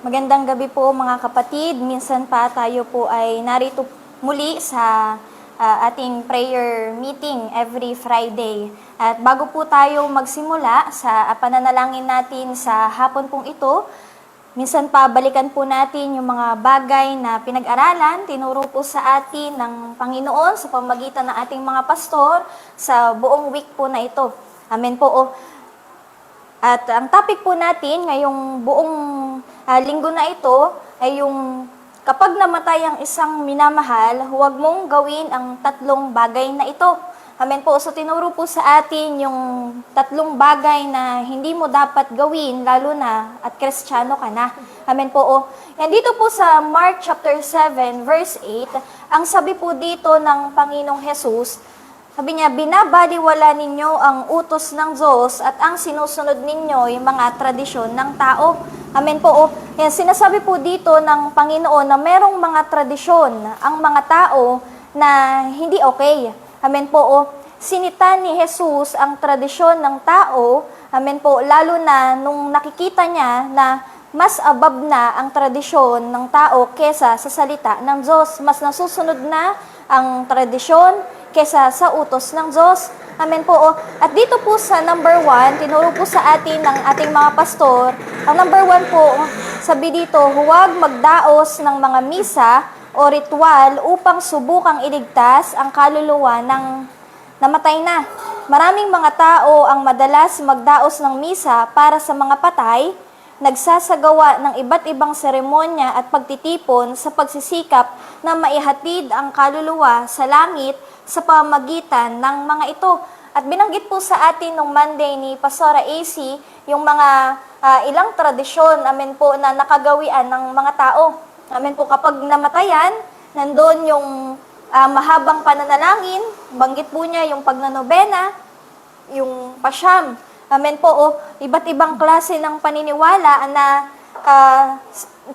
Magandang gabi po mga kapatid. Minsan pa tayo po ay narito muli sa ating prayer meeting every Friday. At bago po tayo magsimula sa pananalangin natin sa hapon pong ito, minsan pa balikan po natin yung mga bagay na pinag-aralan, tinuro po sa atin ng Panginoon sa pamamagitan ng ating mga pastor sa buong week po na ito. Amen po. At ang topic po natin ngayong buong linggo na ito ay yung kapag namatay ang isang minamahal, huwag mong gawin ang tatlong bagay na ito. Amen po. So tinuro po sa atin yung tatlong bagay na hindi mo dapat gawin lalo na at Kristiyano ka na. Amen po. Yan dito po sa Mark chapter 7 verse 8, ang sabi po dito ng Panginoong Jesus, sabi niya, binabaliwala ninyo ang utos ng Diyos at ang sinusunod ninyo yung mga tradisyon ng tao. Amen po. Yan, sinasabi po dito ng Panginoon na merong mga tradisyon ang mga tao na hindi okay. Amen po. Sinita ni Jesus ang tradisyon ng tao. Amen po. Lalo na nung nakikita niya na mas above na ang tradisyon ng tao kesa sa salita ng Diyos. Mas nasusunod na ang tradisyon kesa sa utos ng Diyos. Amen po. At dito po sa number 1, tinuro po sa atin ng ating mga pastor, ang number 1 po, sabi dito, huwag magdaos ng mga misa o ritual upang subukang iligtas ang kaluluwa ng namatay na. Maraming mga tao ang madalas magdaos ng misa para sa mga patay, nagsasagawa ng iba't ibang seremonya at pagtitipon sa pagsisikap na maihatid ang kaluluwa sa langit sa pamamagitan ng mga ito. At binanggit po sa atin nung Monday ni Pastora AC yung mga ilang tradisyon, amen po, na nakagawian ng mga tao. Amen po, kapag namatayan, nandun yung mahabang pananalangin, banggit po niya yung pagnanobena, yung pasyam. Amen po, iba't ibang klase ng paniniwala na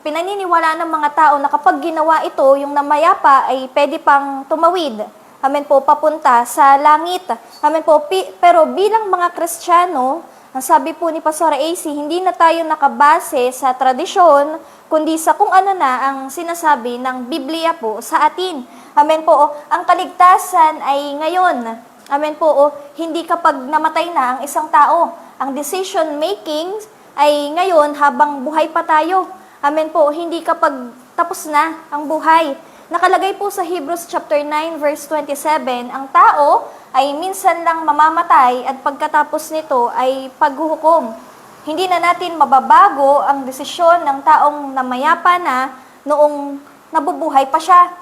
pinaniniwala ng mga tao na kapag ginawa ito, yung namayapa ay pwede pang tumawid. Amen po, papunta sa langit. Amen po, pero bilang mga Kristiyano, ang sabi po ni Pastor AC, hindi na tayo nakabase sa tradisyon, kundi sa kung ano na ang sinasabi ng Biblia po sa atin. Amen po, ang kaligtasan ay ngayon. Amen po, hindi kapag namatay na ang isang tao. Ang decision making ay ngayon habang buhay pa tayo. Amen po, hindi kapag tapos na ang buhay. Nakalagay po sa Hebrews chapter 9 verse 27, ang tao ay minsan lang mamamatay at pagkatapos nito ay paghuhukom. Hindi na natin mababago ang desisyon ng taong namayapa na noong nabubuhay pa siya.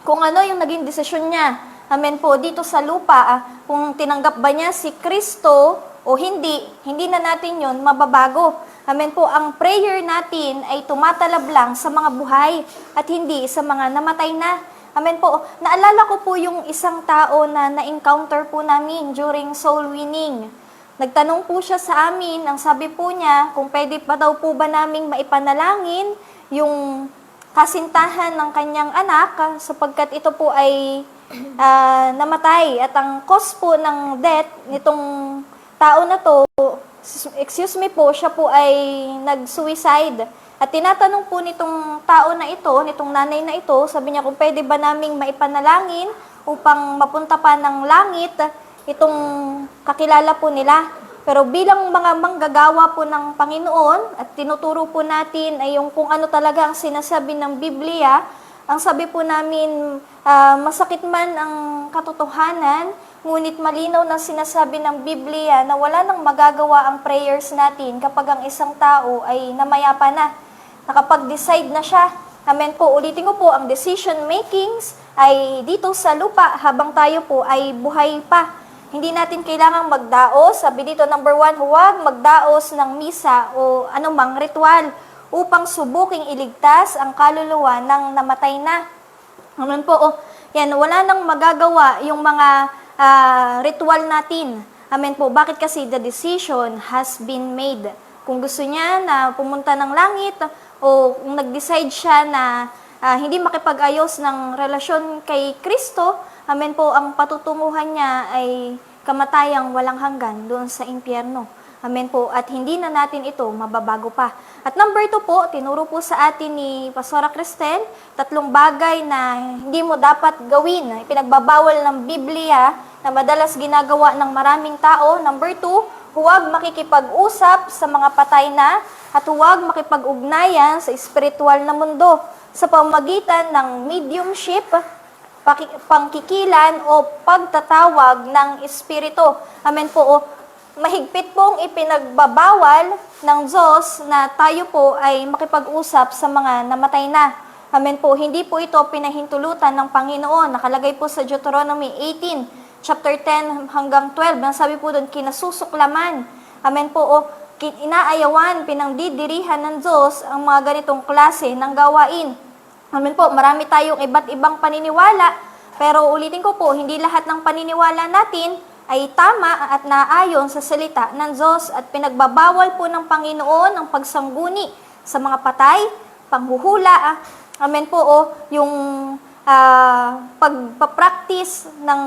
Kung ano yung naging desisyon niya. Amen po, dito sa lupa, kung tinanggap ba niya si Kristo o hindi na natin yon mababago. Amen po, ang prayer natin ay tumatalab lang sa mga buhay at hindi sa mga namatay na. Amen po, naalala ko po yung isang tao na na-encounter po namin during soul winning. Nagtanong po siya sa amin, ang sabi po niya, kung pwede pa daw po ba naming maipanalangin yung kasintahan ng kanyang anak sapagkat ito po ay namatay at ang cause po ng death nitong tao na to, excuse me po, siya po ay nag-suicide. At tinatanong po nitong tao na ito, nitong nanay na ito, sabi niya kung pwede ba naming maipanalangin upang mapunta pa ng langit itong kakilala po nila. Pero bilang mga manggagawa po ng Panginoon at tinuturo po natin ay yung kung ano talaga ang sinasabi ng Biblia, ang sabi po namin, masakit man ang katotohanan, ngunit malinaw na sinasabi ng Biblia na wala nang magagawa ang prayers natin kapag ang isang tao ay namayapa na. Nakapag-decide na siya. Amen po. Ulitin ko po, ang decision makings ay dito sa lupa habang tayo po ay buhay pa. Hindi natin kailangang magdaos. Sabi dito, number 1, huwag magdaos ng misa o anumang ritual upang subuking iligtas ang kaluluwa ng namatay na. Amen po. Yan, wala nang magagawa yung mga ritual natin. Amen po. Bakit kasi the decision has been made? Kung gusto niya na pumunta ng langit o kung nag-decide siya na hindi makipag-ayos ng relasyon kay Kristo, amen po, ang patutunguhan niya ay kamatayang walang hanggan doon sa impyerno. Amen po. At hindi na natin ito mababago pa. At number 2 po, tinuro po sa atin ni Pastora Cristel, 3 bagay na hindi mo dapat gawin. Ipinagbabawal ng Biblia na madalas ginagawa ng maraming tao. Number 2, huwag makikipag-usap sa mga patay na at huwag makipag-ugnayan sa espiritual na mundo sa pamamagitan ng mediumship, pangkikilan o pagtatawag ng espiritu. Amen po. O, mahigpit pong ipinagbabawal ng Diyos na tayo po ay makipag-usap sa mga namatay na. Amen po. Hindi po ito pinahintulutan ng Panginoon. Nakalagay po sa Deuteronomy 18, chapter 10 hanggang 12. Sabi po doon, kinasusuklaman. Amen po. O, inaayawan, pinangdidirihan ng Diyos ang mga ganitong klase ng gawain. Amen po. Marami tayong iba't ibang paniniwala. Pero ulitin ko po, hindi lahat ng paniniwala natin ay tama at naayon sa salita ng Diyos at pinagbabawal po ng Panginoon ang pagsangguni sa mga patay, panghuhula, amen po, yung pagpapractice ng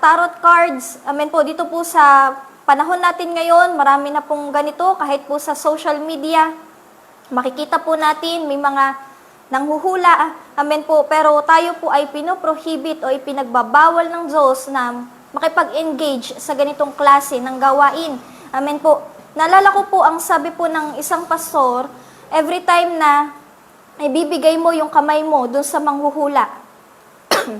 tarot cards, amen po, dito po sa panahon natin ngayon, marami na pong ganito, kahit po sa social media, makikita po natin, may mga nanghuhula, amen po, pero tayo po ay pinoprohibit o ipinagbabawal ng Diyos na makipag-engage sa ganitong klase ng gawain. Amen po. Naalala ko po ang sabi po ng isang pastor, every time na ibibigay mo yung kamay mo dun sa manghuhula,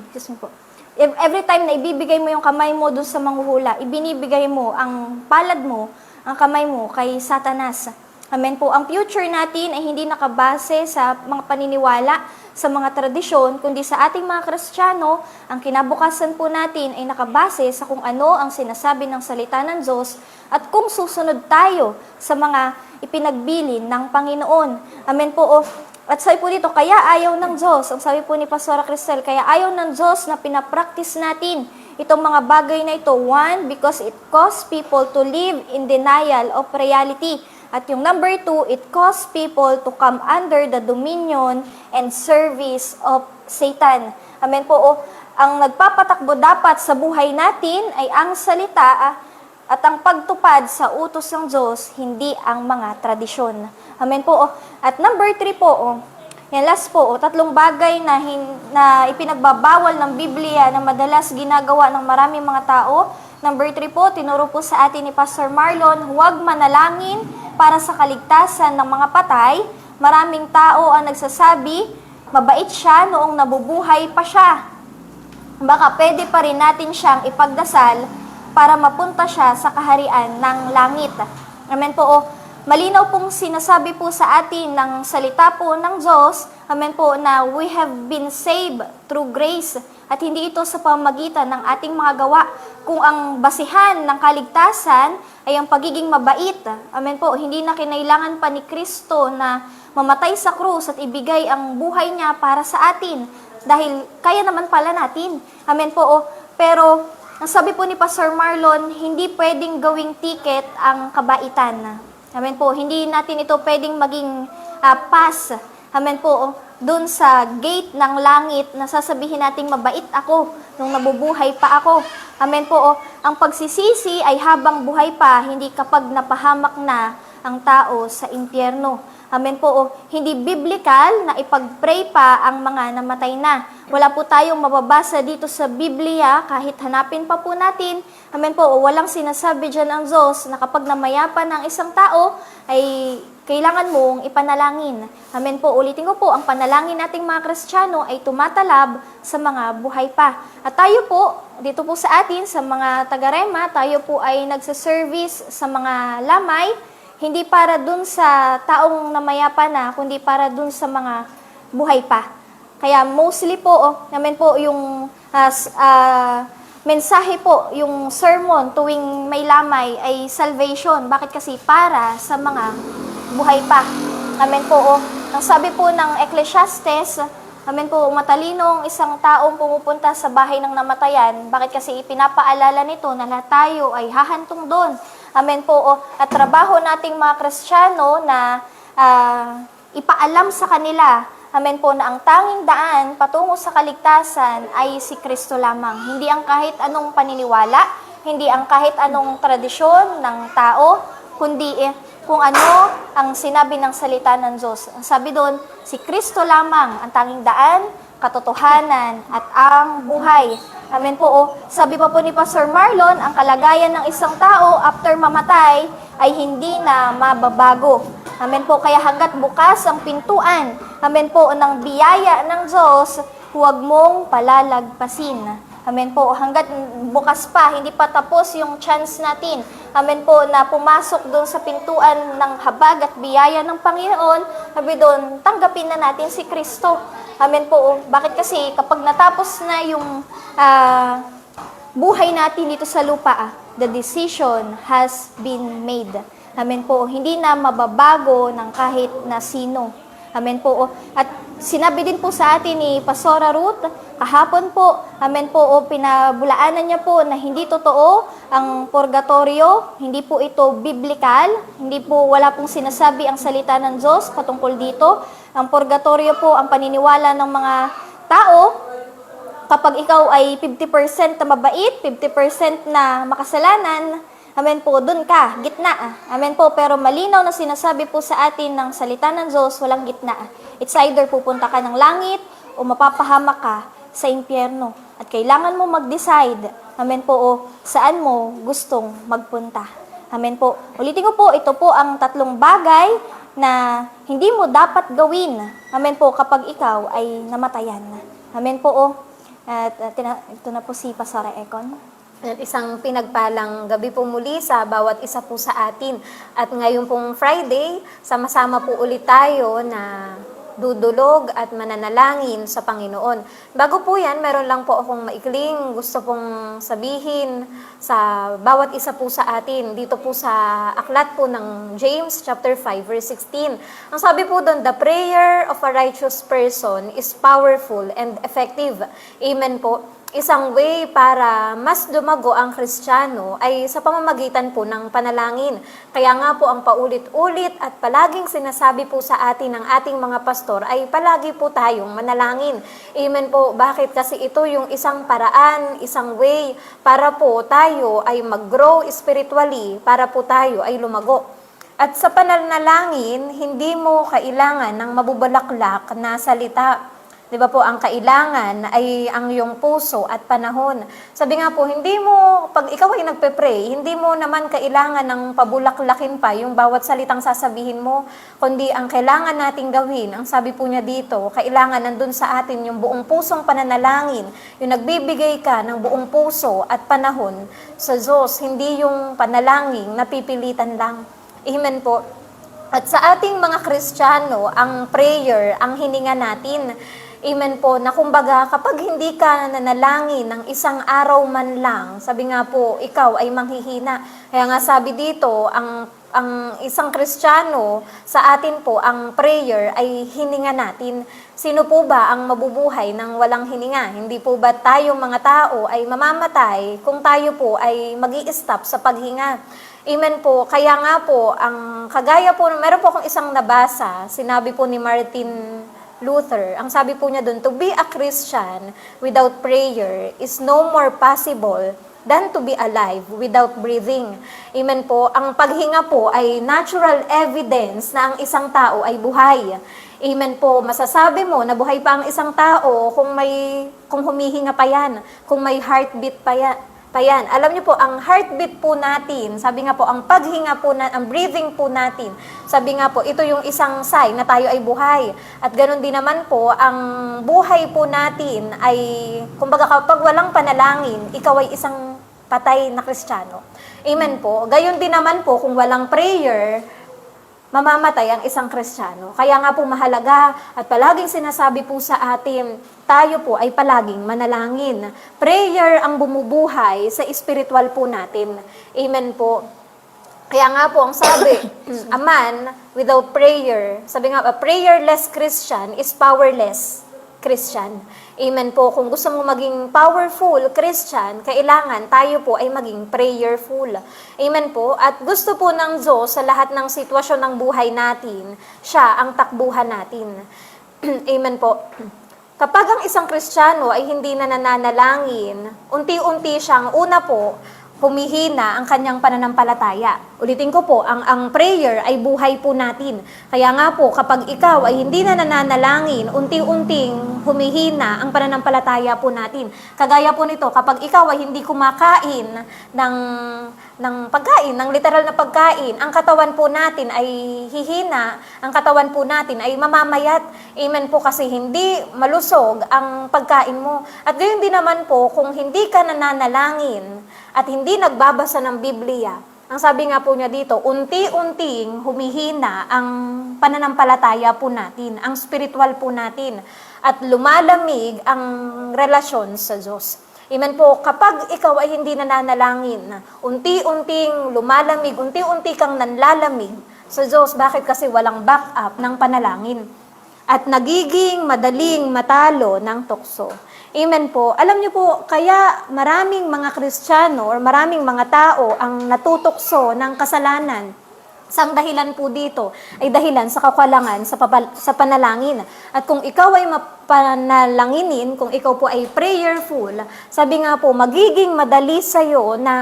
excuse me po, every time na ibibigay mo yung kamay mo dun sa manghuhula, ibinibigay mo ang palad mo, ang kamay mo kay Satanas. Amen po. Ang future natin ay hindi nakabase sa mga paniniwala, sa mga tradisyon, kundi sa ating mga Kristiyano, ang kinabukasan po natin ay nakabase sa kung ano ang sinasabi ng salita ng Diyos at kung susunod tayo sa mga ipinagbilin ng Panginoon. Amen po. At sabi po dito, kaya ayaw ng Diyos, ang sabi po ni Pastora Cristel, kaya ayaw ng Diyos na pinapractice natin itong mga bagay na ito. One, because it causes people to live in denial of reality. At yung number 2, it causes people to come under the dominion and service of Satan. Amen po. Ang nagpapatakbo dapat sa buhay natin ay ang salita at ang pagtupad sa utos ng Diyos, hindi ang mga tradisyon. Amen po. At number 3 po, yan last po, 3 bagay na ipinagbabawal ng Biblia na madalas ginagawa ng maraming mga tao. Number 3 po, tinuro po sa atin ni Pastor Marlon, huwag manalangin para sa kaligtasan ng mga patay. Maraming tao ang nagsasabi, mabait siya noong nabubuhay pa siya. Baka pwede pa rin natin siyang ipagdasal para mapunta siya sa kaharian ng langit. Amen po. Malinaw pong sinasabi po sa atin ng salita po ng Diyos, amen po, na we have been saved through grace. At hindi ito sa pamamagitan ng ating mga gawa. Kung ang basihan ng kaligtasan ay ang pagiging mabait, amen po, hindi na kinailangan pa ni Kristo na mamatay sa krus at ibigay ang buhay niya para sa atin. Dahil kaya naman pala natin. Amen po. Pero, ang sabi po ni Pastor Marlon, hindi pwedeng gawing ticket ang kabaitan. Amen po. Hindi natin ito pwedeng maging pass. Amen po. Doon sa gate ng langit na sasabihin nating mabait ako nung nabubuhay pa ako. Amen po. Ang pagsisisi ay habang buhay pa, hindi kapag napahamak na ang tao sa impyerno. Amen po. Hindi biblical na ipag-pray pa ang mga namatay na. Wala po tayong mababasa dito sa Biblia, kahit hanapin pa po natin. Amen po. Walang sinasabi dyan ang Diyos na kapag namayapa ng isang tao, ay kailangan mong ipanalangin. Amen po. Ulitin ko po, ang panalangin nating mga Kristiyano ay tumatalab sa mga buhay pa. At tayo po, dito po sa atin, sa mga taga-Rema, tayo po ay nagsaservice sa mga lamay, hindi para dun sa taong namayapa na, kundi para dun sa mga buhay pa. Kaya mostly po, amen po, yung mensahe po, yung sermon tuwing may lamay ay salvation. Bakit kasi? Para sa mga buhay pa. Amen po. Ang sabi po ng Ecclesiastes, amen po, matalinong isang taong pumupunta sa bahay ng namatayan. Bakit kasi ipinapaalala nito na tayo ay hahantong doon. Amen po. At trabaho nating mga Kristiyano na ipaalam sa kanila, amen po, na ang tanging daan patungo sa kaligtasan ay si Kristo lamang. Hindi ang kahit anong paniniwala, hindi ang kahit anong tradisyon ng tao, kundi kung ano ang sinabi ng salita ng Diyos. Ang sabi doon, si Kristo lamang ang tanging daan, katotohanan, at ang buhay. Amen po. O, sabi pa po ni Pastor Marlon, ang kalagayan ng isang tao after mamatay ay hindi na mababago. Amen po. Kaya hanggat bukas ang pintuan, amen po, ng biyaya ng Diyos, huwag mong palalagpasin. Amen po. Hanggat bukas pa, hindi pa tapos yung chance natin. Amen po, na pumasok doon sa pintuan ng habag at biyaya ng Panginoon, sabi doon, tanggapin na natin si Kristo. Amen po. Bakit kasi kapag natapos na yung buhay natin dito sa lupa, the decision has been made. Amen po. Hindi na mababago ng kahit na sino. Amen po. At sinabi din po sa atin ni Pastora Ruth, kahapon po, amen po, pinabulaanan niya po na hindi totoo ang purgatorio, hindi po ito biblical, hindi po, wala pong sinasabi ang salita ng Diyos patungkol dito. Ang purgatorio po, ang paniniwala ng mga tao, kapag ikaw ay 50% na mabait, 50% na makasalanan, amen po, dun ka, gitna. Amen po, pero malinaw na sinasabi po sa atin ng salita ng Diyos, walang gitna. It's either pupunta ka ng langit o mapapahamak ka sa impyerno. At kailangan mo mag-decide, amen po, o saan mo gustong magpunta. Amen po. Ulitin ko po, ito po ang 3 bagay na hindi mo dapat gawin. Amen po, kapag ikaw ay namatayan. Amen po, o. At ito na po si Pastora Econ. At isang pinagpalang gabi po muli sa bawat isa po sa atin. At ngayon pong Friday, sama-sama po ulit tayo na dudulog at mananalangin sa Panginoon. Bago po yan, meron lang po akong maikling gusto pong sabihin sa bawat isa po sa atin. Dito po sa aklat po ng James chapter 5 verse 16. Ang sabi po doon, the prayer of a righteous person is powerful and effective. Amen po. Isang way para mas dumago ang Kristiyano ay sa pamamagitan po ng panalangin. Kaya nga po ang paulit-ulit at palaging sinasabi po sa atin ng ating mga pastor ay palagi po tayong manalangin. Amen po. Bakit? Kasi ito yung isang paraan, isang way para po tayo ay mag-grow spiritually, para po tayo ay lumago. At sa pananalangin, hindi mo kailangan ng mabubulaklak na salita. Di ba po, ang kailangan ay ang iyong puso at panahon. Sabi nga po, hindi mo, pag ikaw ay nagpe-pray, hindi mo naman kailangan ng pabulaklakin pa yung bawat salitang sasabihin mo, kundi ang kailangan nating gawin, ang sabi po niya dito, kailangan nandun sa atin yung buong pusong pananalangin, yung nagbibigay ka ng buong puso at panahon sa Diyos, hindi yung panalangin napipilitan lang. Amen po. At sa ating mga Kristiyano, ang prayer, ang hininga natin, amen po, na kumbaga kapag hindi ka nanalangin ng isang araw man lang, sabi nga po, ikaw ay manghihina. Kaya nga sabi dito, ang isang Kristiyano, sa atin po, ang prayer ay hininga natin. Sino po ba ang mabubuhay ng walang hininga? Hindi po ba tayong mga tao ay mamamatay kung tayo po ay mag-i-stop sa paghinga? Amen po. Kaya nga po, ang kagaya po, meron po akong isang nabasa, sinabi po ni Martin Luther, ang sabi po niya doon, to be a Christian without prayer is no more possible than to be alive without breathing. Amen po. Ang paghinga po ay natural evidence na ang isang tao ay buhay. Amen po. Masasabi mo na buhay pa ang isang tao kung humihinga pa yan, kung may heartbeat pa yan. Alam niyo po, ang heartbeat po natin, sabi nga po, ang paghinga po, ang breathing po natin, sabi nga po, ito yung isang sign na tayo ay buhay. At ganoon din naman po, ang buhay po natin ay, kumbaga kapag walang panalangin, ikaw ay isang patay na Kristiyano. Amen po. Gayon din naman po, kung walang prayer, mamamatay ang isang Kristiyano. Kaya nga po mahalaga at palaging sinasabi po sa atin, tayo po ay palaging manalangin. Prayer ang bumubuhay sa spiritual po natin. Amen po. Kaya nga po ang sabi, a man without prayer, sabi nga, a prayerless Christian is powerless Christian. Amen po. Kung gusto mo maging powerful Christian, kailangan tayo po ay maging prayerful. Amen po. At gusto po ng Diyos sa lahat ng sitwasyon ng buhay natin, siya ang takbuhan natin. Amen po. Kapag ang isang Kristiyano ay hindi na nananalangin, unti-unti siyang una po, humihina ang kanyang pananampalataya. Ulitin ko po, ang prayer ay buhay po natin. Kaya nga po, kapag ikaw ay hindi na nananalangin, unti-unting humihina ang pananampalataya po natin. Kagaya po nito, kapag ikaw ay hindi kumakain ng pagkain, ng literal na pagkain, ang katawan po natin ay hihina, ang katawan po natin ay mamamayat. Amen po, kasi hindi malusog ang pagkain mo. At gayon din naman po, kung hindi ka nananalangin at hindi nagbabasa ng Biblia, ang sabi nga po niya dito, unti-unting humihina ang pananampalataya po natin, ang spiritual po natin, at lumalamig ang relasyon sa Diyos. Amen po, kapag ikaw ay hindi nananalangin, unti-unting lumalamig, unti-unti kang nanlalamig sa Diyos. Bakit? Kasi walang backup ng panalangin. At nagiging madaling matalo ng tukso. Amen po. Alam niyo po, kaya maraming mga Kristiyano or maraming mga tao ang natutukso ng kasalanan. Sang dahilan po dito ay dahilan sa kakulangan sa panalangin. At kung ikaw ay mapanalanginin, kung ikaw po ay prayerful, sabi nga po, magiging madali sa'yo na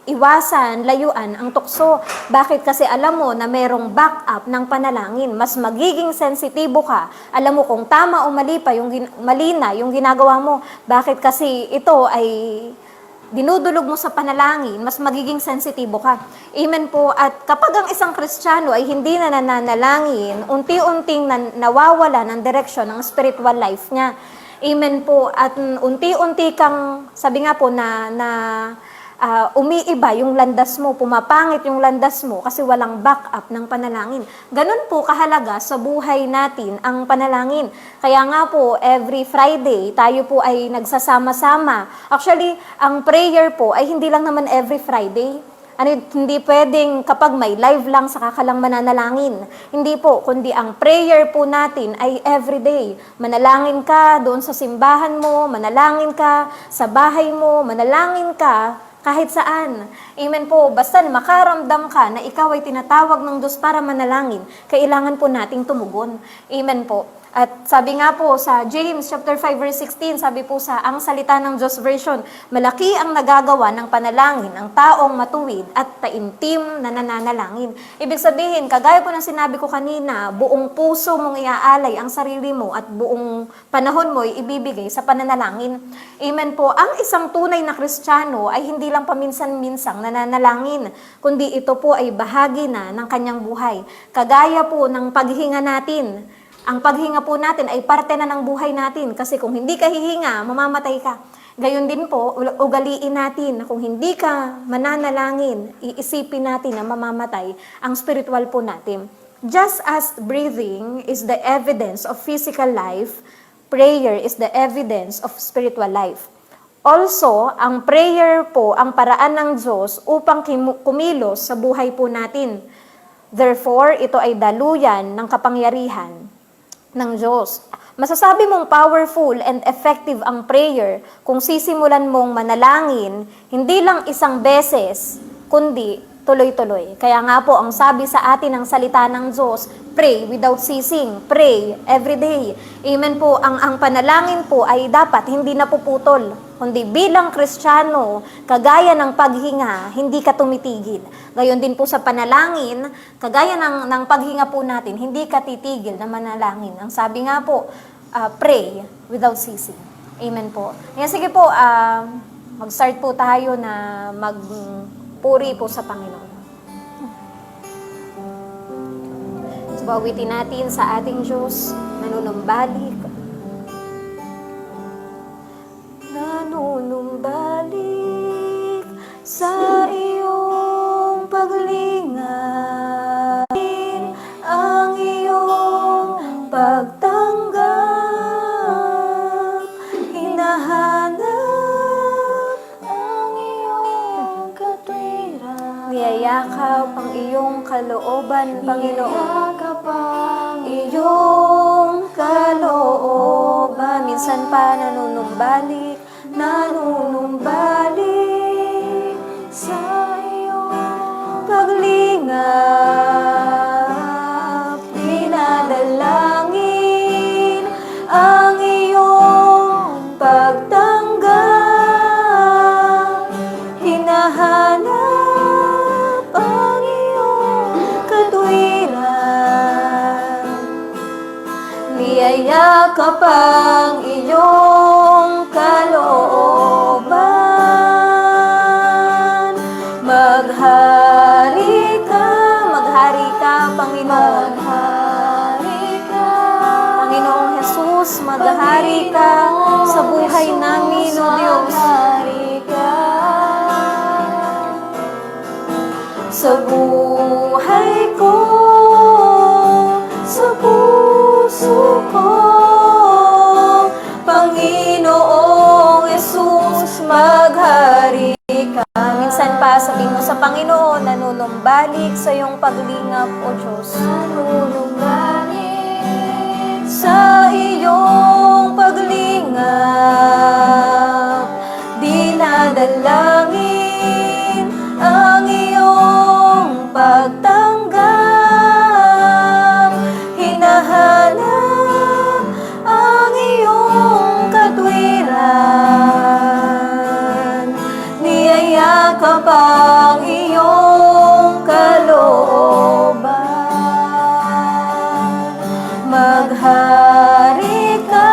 iwasan, layuan ang tukso. Bakit? Kasi alam mo na merong backup ng panalangin. Mas magiging sensitibo ka. Alam mo kung tama o mali pa, mali na yung ginagawa mo. Bakit? Kasi ito ay dinudulog mo sa panalangin, mas magiging sensitibo ka. Amen po. At kapag ang isang Kristiyano ay hindi na nananalangin, unti-unting nawawala ng direksyon ng spiritual life niya. Amen po. At unti-unti kang, sabi nga po umiiba yung landas mo, pumapangit yung landas mo kasi walang backup ng panalangin. Ganun po kahalaga sa buhay natin ang panalangin. Kaya nga po, every Friday, tayo po ay nagsasama-sama. Actually, ang prayer po ay hindi lang naman every Friday. Hindi pwedeng kapag may live lang saka ka lang mananalangin. Hindi po, kundi ang prayer po natin ay everyday. Manalangin ka doon sa simbahan mo, manalangin ka sa bahay mo, manalangin ka kahit saan. Amen po. Basta makaramdam ka na ikaw ay tinatawag ng Diyos para manalangin, kailangan po nating tumugon. Amen po. At sabi nga po sa James chapter 5 verse 16, sabi po sa Ang Salita ng Diyos version, malaki ang nagagawa ng panalangin ang taong matuwid at taimtim na nananalangin. Ibig sabihin, kagaya po ng sinabi ko kanina, buong puso mong iaalay ang sarili mo at buong panahon mo ay ibibigay sa pananalangin. Amen po. Ang isang tunay na Kristiyano ay hindi lang paminsan-minsang nananalangin, kundi ito po ay bahagi na ng kanyang buhay. Kagaya po ng paghinga natin. Ang paghinga po natin ay parte na ng buhay natin kasi kung hindi ka hihinga, mamamatay ka. Gayon din po, ugaliin natin na kung hindi ka mananalangin, iisipin natin na mamamatay ang spiritual po natin. Just as breathing is the evidence of physical life, prayer is the evidence of spiritual life. Also, ang prayer po ang paraan ng Diyos upang kumilos sa buhay po natin. Therefore, ito ay daluyan ng kapangyarihan ng Diyos. Masasabi mong powerful and effective ang prayer kung sisimulan mong manalangin, hindi lang isang beses, kundi tuloy-tuloy. Kaya nga po, ang sabi sa atin ng salita ng Diyos, pray without ceasing, pray every day. Amen po, ang panalangin po ay dapat hindi napuputol, kundi bilang Kristiyano, kagaya ng paghinga, hindi ka tumitigil. Gayon din po sa panalangin, kagaya ng paghinga po natin, hindi ka titigil na manalangin. Ang sabi nga po, pray without ceasing. Amen po. Kaya sige po, mag-start po tayo na magpuri po sa Panginoon. So, bawitin natin sa ating Diyos, nanunumbalik. Nanunumbalik sa iyong paglinga, ang iyong pagtanggap, hinahanap ang iyong katwiran, niyayakap ang iyong kalooban, Panginoon, iyong kalooban. Minsan pa nanunumbalik sa iyong paglingap, dinadalangin ang iyong pagtanggap, hinahanap pang iyong kalooban. Maghari ka, Panginoon. Panginoong Jesus, maghari ka sa buhay namin, O Diyos. Sa buhay ko, sa puso ko, Panginoong Jesus, maghari ka. Minsan pa, sabihin mo sa Panginoon, nanunumbalik sa iyong paglingap, O Diyos. Nanunumbalik sa iyong paglingap, dinadalangin ang iyong pagtanggap, hinahanap ang iyong katwiran, niyayakap ang iyong kalooban. Maghari ka,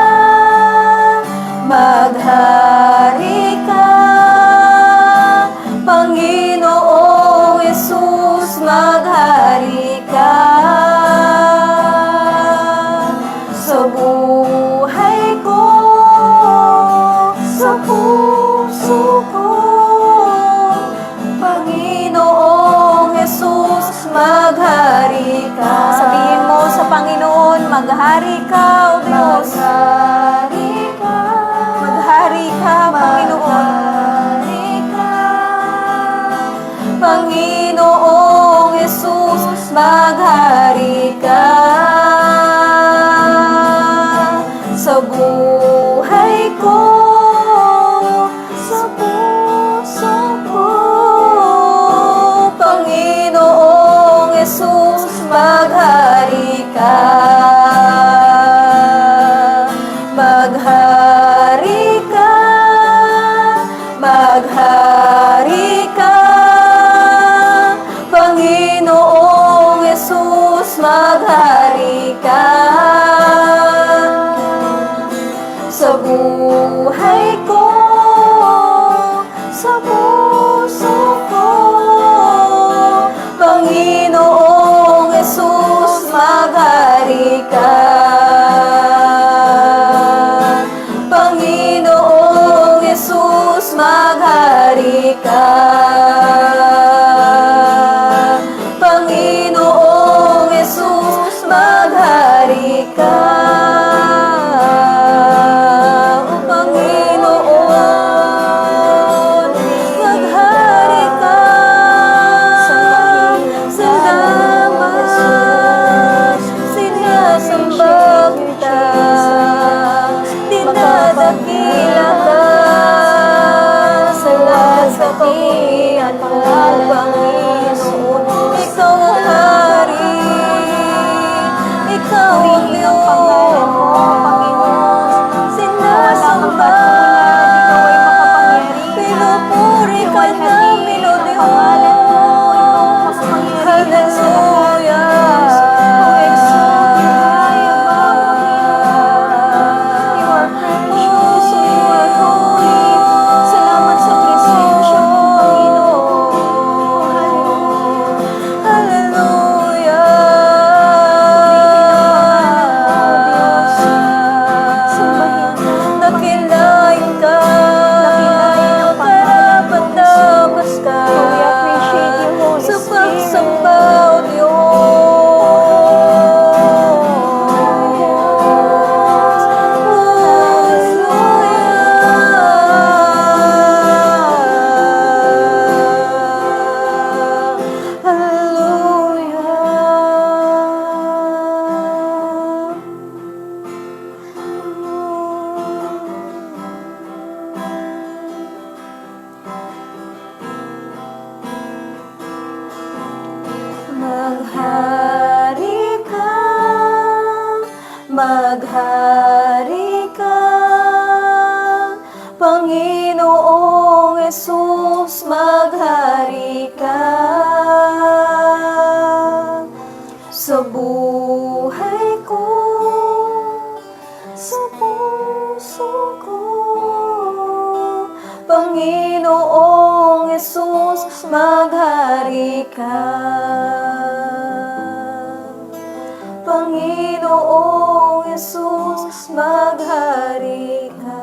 Panginoong Jesus, maghari ka. Sa buhay ko, sa puso ko, Panginoong Jesus, maghari ka. Sabihin mo sa Panginoon, maghari ka, O Diyos. Maghari ka, Panginoon. Panginoong Jesus, maghari ka. Sa buhay ko, sa puso ko, Panginoong Jesus, maghari ka. Maghari ka, Panginoong Jesus, maghari ka. Sa buhay ko, sa puso ko, Panginoong Jesus, maghari ka. Panginoong Jesus, maghari ka. Panginoong Jesus, maghari ka. O Panginoon, maghari ka. Salamat, sinasamba kita, dinadakila ka. Salamat sa kahiyan mo, Panginoon. Ikaw ang hari, ikaw ang Diyos, sinasamba, pinupuri ka namin, O Diyos. Hallelujah. You are precious, you are holy. Salamat sa presensya mo, Panginoon. Hallelujah. Nakilain ka, karapat-dapat ka. Sa pagsamba, O Diyos. Maghari ka, Panginoong Jesus, maghari ka. Sa buhay ko, sa maghari ka. Panginoong Jesus, maghari ka.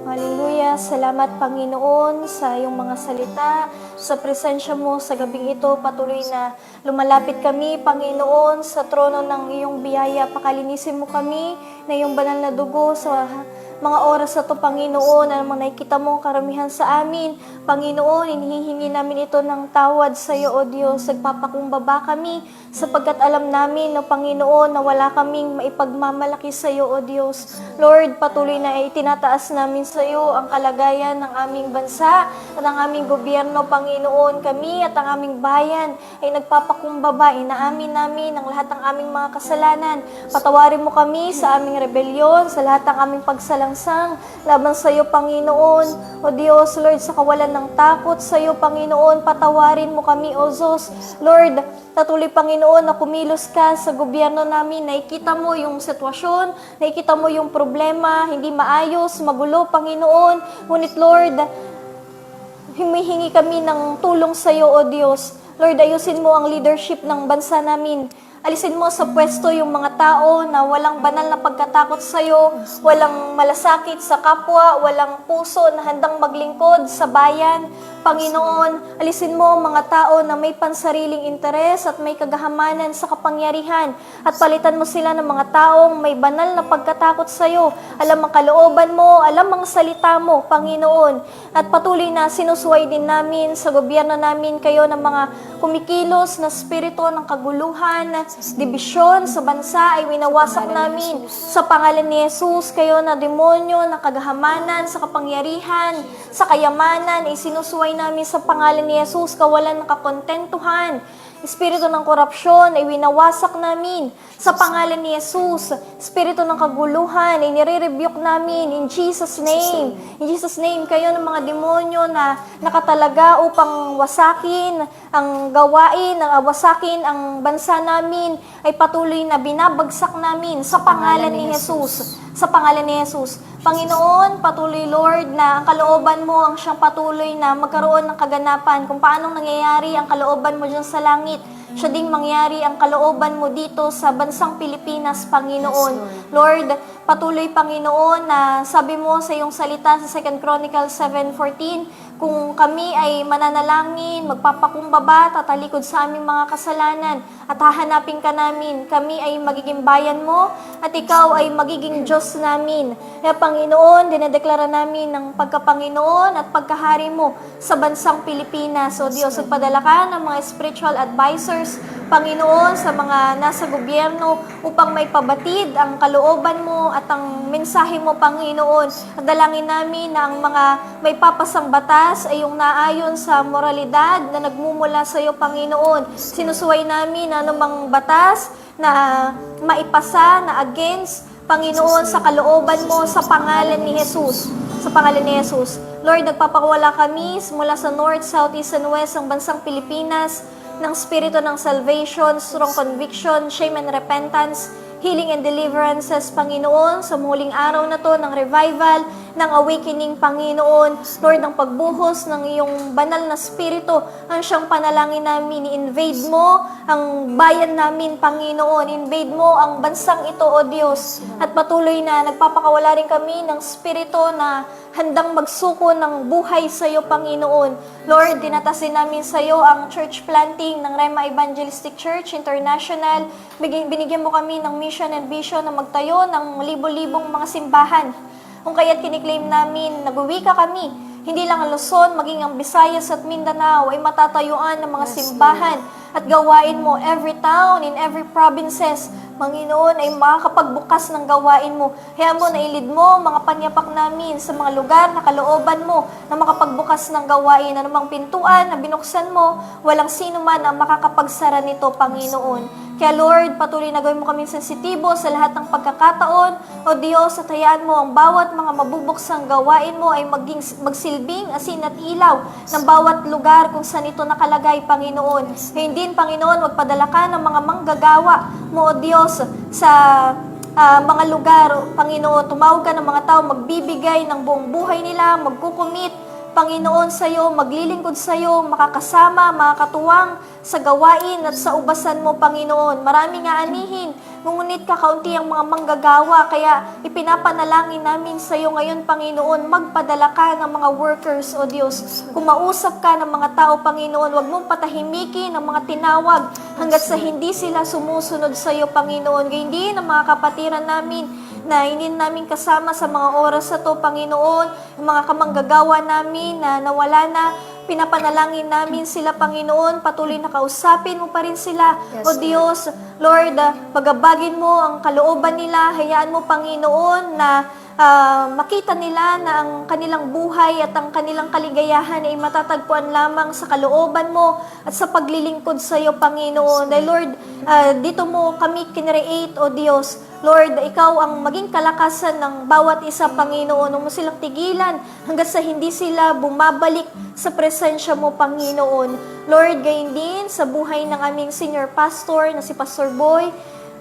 Hallelujah! Salamat, Panginoon, sa iyong mga salita, sa presensya mo sa gabing ito. Patuloy na lumalapit kami, Panginoon, sa trono ng iyong biyaya. Pakalinisin mo kami na iyong banal na dugo sa mga oras na ito, Panginoon, na naman nakikita mo karamihan sa amin. Panginoon, inihihingi namin ito ng tawad sa iyo, O Diyos. Nagpapakumbaba kami sapagkat alam namin, no, Panginoon, na wala kaming maipagmamalaki sa iyo, O Diyos. Lord, patuloy na itinataas namin sa iyo ang kalagayan ng aming bansa at ang aming gobyerno, Panginoon. Kami at ang aming bayan ay nagpapakumbaba. Inaamin namin ang lahat ng aming mga kasalanan. Patawarin mo kami sa aming rebelyon, sa lahat ng aming pagsalangsang laban sa iyo, Panginoon. O Diyos, Lord, sa kawalan ng takot sa iyo, Panginoon, patawarin mo kami, O Diyos. Lord, patuloy, Panginoon, na kumilos ka sa gobyerno namin. Nakikita mo yung sitwasyon, nakikita mo yung problema, hindi maayos, magulo, Panginoon. Ngunit, Lord, humihingi kami ng tulong sa iyo, O Diyos. Lord, ayusin mo ang leadership ng bansa namin. Alisin mo sa pwesto yung mga tao na walang banal na pagkatakot sa iyo, walang malasakit sa kapwa, walang puso na handang maglingkod sa bayan. Panginoon, alisin mo ang mga tao na may pansariling interes at may kagahamanan sa kapangyarihan at palitan mo sila ng mga taong may banal na pagkatakot sa iyo. Alam ang kalooban mo, alam ang salita mo, Panginoon. At patuloy na sinusuway din namin sa gobyerno namin kayo ng mga kumikilos na spirito ng kaguluhan, dibisyon sa bansa ay winawasak namin. Sa pangalan ni Jesus, kayo na demonyo, na kagahamanan, sa kapangyarihan, sa kayamanan, ay sinusuway namin sa pangalan ni Jesus, kawalan ng kakontentuhan. Espiritu ng korupsyon ay winawasak namin sa pangalan ni Jesus. Espiritu ng kaguluhan ay nire-rebuke namin in Jesus' name. In Jesus' name, kayo ng mga demonyo na nakatalaga upang wasakin ang gawain, wasakin ang bansa namin, ay patuloy na binabagsak namin sa pangalan ni Jesus. Sa pangalan ni Jesus. Panginoon, patuloy, Lord, na ang kalooban mo ang siyang patuloy na magkaroon ng kaganapan kung paanong nangyayari ang kalooban mo dyan sa langit. Siya ding mangyari ang kalooban mo dito sa bansang Pilipinas, Panginoon. Lord, patuloy, Panginoon, na sabi mo sa iyong salita sa 2 Chronicles 7:14, kung kami ay mananalangin, magpapakumbaba, tatalikod sa aming mga kasalanan, at hahanapin ka namin, kami ay magiging bayan mo, at ikaw ay magiging Diyos namin. Kaya Panginoon, dinedeklara namin ng pagkapanginoon at pagkahari mo sa bansang Pilipinas. O Diyos, nagpadala ka ng mga spiritual advisors, Panginoon, sa mga nasa gobyerno upang may pabatid ang kalooban mo at ang mensahe mo, Panginoon. At dalangin namin na ang mga may papasang batas ay yung naayon sa moralidad na nagmumula sa iyo, Panginoon. Sinusuway namin na anumang batas na maipasa na against, Panginoon, sa kalooban mo sa pangalan ni Jesus. Sa pangalan ni Jesus. Lord, nagpapakawala kami mula sa North, South, East, and West ng bansang Pilipinas ng spirito ng salvation, strong conviction, shame and repentance, healing and deliverances, Panginoon, sa muling araw na to ng revival, ng awakening, Panginoon. Lord, ng pagbuhos ng iyong banal na spirito, ang siyang panalangin namin, i-invade mo ang bayan namin, Panginoon. Invade mo ang bansang ito, O Diyos. At patuloy na nagpapakawala rin kami ng spirito na handang magsuko ng buhay sa iyo, Panginoon. Lord, dinatasin namin sa iyo ang church planting ng Rema Evangelistic Church International. Binigyan mo kami ng mission and vision na magtayo ng libo-libong mga simbahan. Kung kaya't kiniklaim namin, nagwiwika kami, hindi lang ang Luzon, maging ang Visayas at Mindanao ay matatayuan ng mga simbahan at gawain mo every town, in every provinces, Panginoon, ay makakapagbukas ng gawain mo. Kaya mo, nailid mo mga panyapak namin sa mga lugar na kalooban mo na makapagbukas ng gawain. Anumang pintuan na binuksan mo, walang sino man ang makakapagsara nito, Panginoon. Kaya Lord, patuloy na gawin mo kaming sensitibo sa lahat ng pagkakataon. O Diyos, at hayaan mo ang bawat mga mabubuksang gawain mo ay magsilbing asin at ilaw ng bawat lugar kung saan ito nakalagay, Panginoon. Ngayon din, Panginoon, magpadala ka ng mga manggagawa mo, O Diyos, sa mga lugar, Panginoon. Tumawag ka ng mga tao, magbibigay ng buong buhay nila, magkukumit, Panginoon, sa iyo, maglilingkod sa iyo, makakasama, makakatuwang sa gawain at sa ubasan mo, Panginoon. Marami nga anihin, ngunit kakaunti ang mga manggagawa, kaya ipinapanalangin namin sa iyo ngayon, Panginoon, magpadala ka ng mga workers, O Diyos. Kumausap ka ng mga tao, Panginoon, huwag mong patahimikin ang mga tinawag hanggat sa hindi sila sumusunod sa iyo, Panginoon. Gayun din ang mga kapatiran namin na hindi namin kasama sa mga oras na to, Panginoon, yung mga kamanggagawa namin na nawala na, pinapanalangin namin sila, Panginoon, patuloy na kausapin mo pa rin sila, Yes, O Diyos. Lord, pagabagin mo ang kalooban nila, hayaan mo, Panginoon, na makita nila na ang kanilang buhay at ang kanilang kaligayahan ay matatagpuan lamang sa kalooban mo at sa paglilingkod sa iyo, Panginoon. Dahil Lord, dito mo kami kinreate, O Diyos. Lord, ikaw ang maging kalakasan ng bawat isa, Panginoon. Huwag mo silang tigilan hanggang sa hindi sila bumabalik sa presensya mo, Panginoon. Lord, gayon din sa buhay ng aming senior pastor na si Pastor Boy.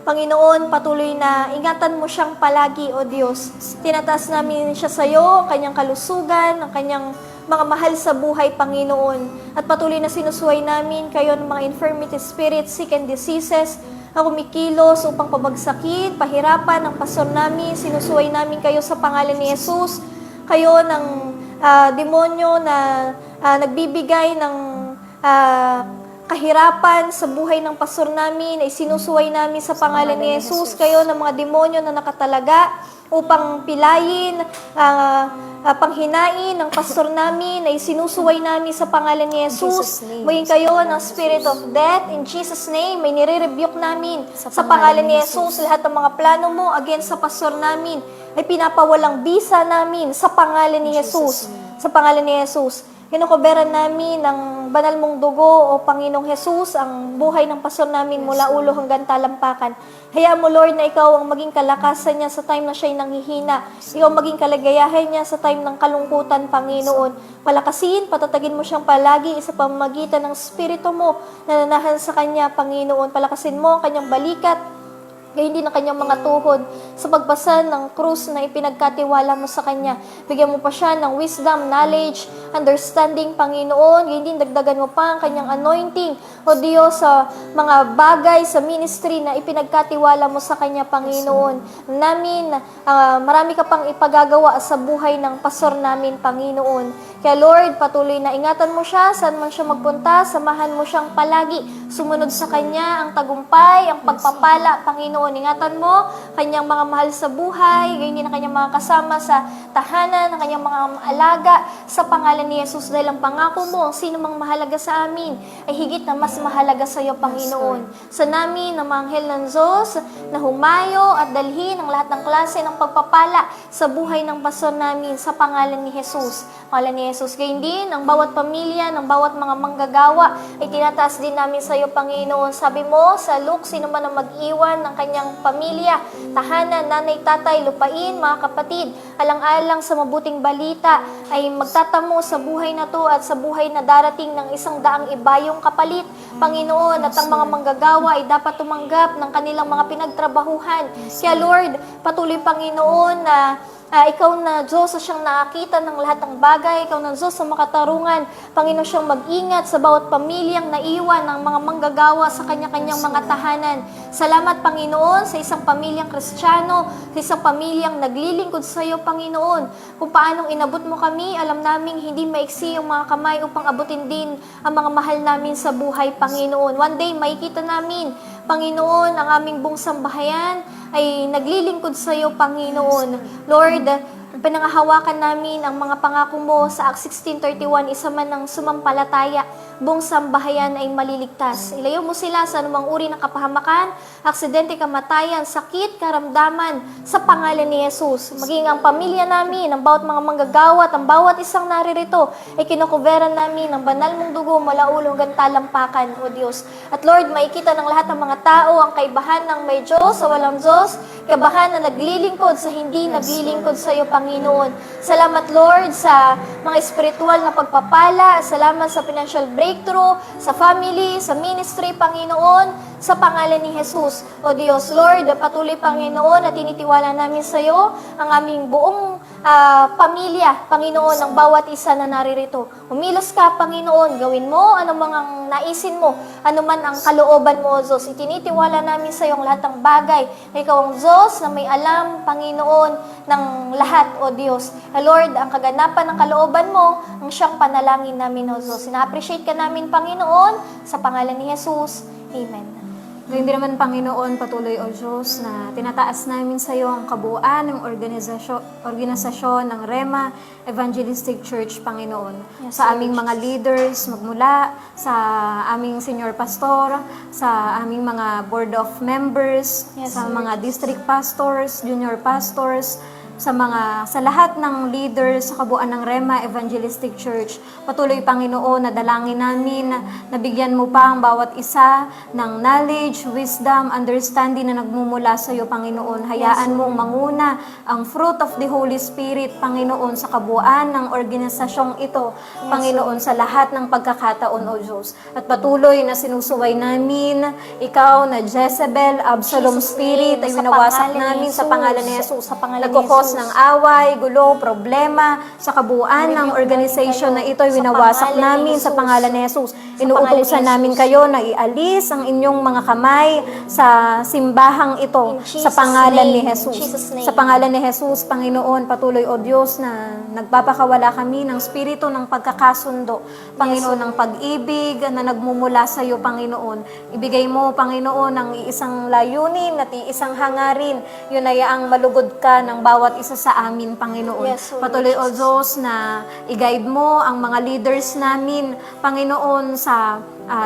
Panginoon, patuloy na ingatan mo siyang palagi, O Diyos. Tinataas namin siya sa iyo, kanyang kalusugan, ang kanyang mga mahal sa buhay, Panginoon. At patuloy na sinusuway namin kayo ng mga infirmity spirits, sick and diseases, na kumikilos upang pabagsakin, pahirapan ang pastor namin. Sinusuway namin kayo sa pangalan ni Jesus. Kayo ng demonyo na nagbibigay ng kahirapan sa buhay ng pastor namin, ay sinusuway namin sa pangalan ni Jesus. Kayo ng mga demonyo na nakatalaga upang pilayin, panghinain ng pastor namin, ay sinusuway namin sa pangalan ni Jesus. Maging kayo ng spirit of death, in Jesus' name, may nire-rebuke namin sa pangalan ni Jesus. Lahat ng mga plano mo against sa pastor namin, ay pinapawalang bisa namin sa pangalan ni Jesus. Sa pangalan ni Jesus. Kinukuberan namin ng banal mong dugo, O Panginoong Jesus, ang buhay ng pastor namin mula ulo hanggang talampakan. Hayaan mo, Lord, na ikaw ang maging kalakasan niya sa time na siya'y nanghihina. Ikaw ang maging kalagayahan niya sa time ng kalungkutan, Panginoon. Palakasin, patatagin mo siyang palagi sa pamamagitan ng Espiritu mo na nanahan sa kanya, Panginoon. Palakasin mo ang kanyang balikat, gayon din ang kanyang mga tuhod sa pagbasa ng krus na ipinagkatiwala mo sa kanya. Bigyan mo pa siya ng wisdom, knowledge, understanding, Panginoon. Gayon din, dagdagan mo pa ang kanyang anointing, O Diyos, sa mga bagay sa ministry na ipinagkatiwala mo sa kanya, Panginoon. Namin, marami ka pang ipagagawa sa buhay ng pastor namin, Panginoon. Kaya Lord, patuloy na ingatan mo siya, saan man siya magpunta, samahan mo siyang palagi. Sumunod sa kanya ang tagumpay, ang pagpapala, Panginoon. Ingatan mo kanyang mga mahal sa buhay, gayon din ang kanyang mga kasama sa tahanan, ang kanyang mga alaga sa pangalan ni Jesus. Dahil ang pangako mo, ang sino mang mahalaga sa amin, ay higit na mas mahalaga sa iyo, Panginoon. Sa namin, ang mga anghel ng Diyos, na humayo at dalhin ang lahat ng klase ng pagpapala sa buhay ng pastor namin sa pangalan ni Jesus. Pangalan ni Jesus. Gayon din, ang bawat pamilya, ng bawat mga manggagawa, ay tinataas din namin sa iyo, Panginoon. Sabi mo sa Luke, sino man ang mag-iwan ng kanyang pamilya, tahanan, nanay, tatay, lupain, mga kapatid, alang-alang sa mabuting balita, ay magtatamo sa buhay na to at sa buhay na darating ng 100 ibayong kapalit, Panginoon, at ang mga manggagawa ay dapat tumanggap ng kanilang mga pinagtrabahuhan. Kaya Lord, patuloy, Panginoon, na ikaw na Diyos sa siyang nakakita ng lahat ng bagay, ikaw na Diyos sa makatarungan, Panginoon, siyang mag-ingat sa bawat pamilyang naiwan ng mga manggagawa sa kanya-kanyang mga tahanan. Salamat, Panginoon, sa isang pamilyang Kristiyano, sa isang pamilyang naglilingkod sa iyo, Panginoon. Kung paanong inabot mo kami, alam naming hindi maiksi yung mga kamay upang abutin din ang mga mahal namin sa buhay, Panginoon. One day, makikita namin, Panginoon, ang aming buong sambahayan ay naglilingkod sa iyo, Panginoon. Lord, pinangahawakan namin ang mga pangako mo sa Acts 16:31, isa man ng sumampalataya, buong sambahayan ay maliligtas. Ilayo mo sila sa anumang uri ng kapahamakan, aksidente, kamatayan, sakit, karamdaman, sa pangalan ni Jesus. Maging ang pamilya namin, ang bawat mga manggagawa at ang bawat isang naririto, ay kinukuveran namin ng banal mong dugo mula ulo hanggang talampakan, O Diyos. At Lord, makikita ng lahat ng mga tao ang kaibahan ng may Diyos sa walang Diyos, kaibahan na naglilingkod sa hindi naglilingkod sa iyo, Panginoon. Panginoon. Salamat, Lord, sa mga espiritual na pagpapala. Salamat sa financial breakthrough, sa family, sa ministry, Panginoon, sa pangalan ni Jesus. O Diyos, Lord, patuloy, Panginoon, na tinitiwala namin sa iyo ang aming buong pamilya, Panginoon, ng bawat isa na naririto. Umilos ka, Panginoon, gawin mo ano mang ang naisin mo, ano man ang kalooban mo, O Diyos. Itinitiwala namin sa iyo ang lahat ng bagay. Ikaw ang Diyos na may alam, Panginoon, ng lahat, O Diyos. Lord, ang kaganapan ng kalooban mo, ang siyang panalangin namin, O Diyos. Ina-appreciate ka namin, Panginoon, sa pangalan ni Jesus. Amen. Ngayon din naman, Panginoon, patuloy, O Diyos, na tinataas namin sa iyo ang kabuuan ng organisasyon ng Rema Evangelistic Church, Panginoon. Yes, Sa Lord aming mga leaders, magmula sa aming senior pastor, sa aming mga board of members, Yes, sa Lord mga district pastors, junior pastors, sa lahat ng leaders sa kabuuan ng Rema Evangelistic Church. Patuloy, Panginoon, na dalangin namin na bigyan mo pa ang bawat isa ng knowledge, wisdom, understanding na nagmumula sa iyo, Panginoon. Hayaan mong manguna ang fruit of the Holy Spirit, Panginoon, sa kabuuan ng organisasyong ito, Panginoon, sa lahat ng pagkakataon, O Diyos. At patuloy na sinusuway namin ikaw na Jezebel, Absalom Jesus' Spirit, name, ay sa winawasak pangalan ni namin sa Jesus. pangalan ni Jesus. Sa pangalan ni Nagkukos Jesus. ng away, gulo, problema sa kabuuan ng Rebuke organization na namin kayo. ito ay Sa winawasak pangalan ni namin sa Jesus. pangalan ni Jesus. Sa Inuutusan pangalan ni namin Jesus. kayo na ialis ang inyong mga kamay sa simbahang ito In sa Jesus' pangalan ni name. Jesus. In Jesus' name. Sa pangalan ni Jesus, Panginoon, patuloy, O Diyos, na nagpapakawala kami ng spirito ng pagkakasundo, Panginoon, ng pag-ibig na nagmumula sa iyo, Panginoon. Ibigay mo, Panginoon, ang iisang layunin at iisang hangarin. Yun ay ang malugod ka ng bawat isa sa amin, Panginoon. Yes, Lord Patuloy, O Jesus. Diyos, na i-guide mo ang mga leaders namin, Panginoon,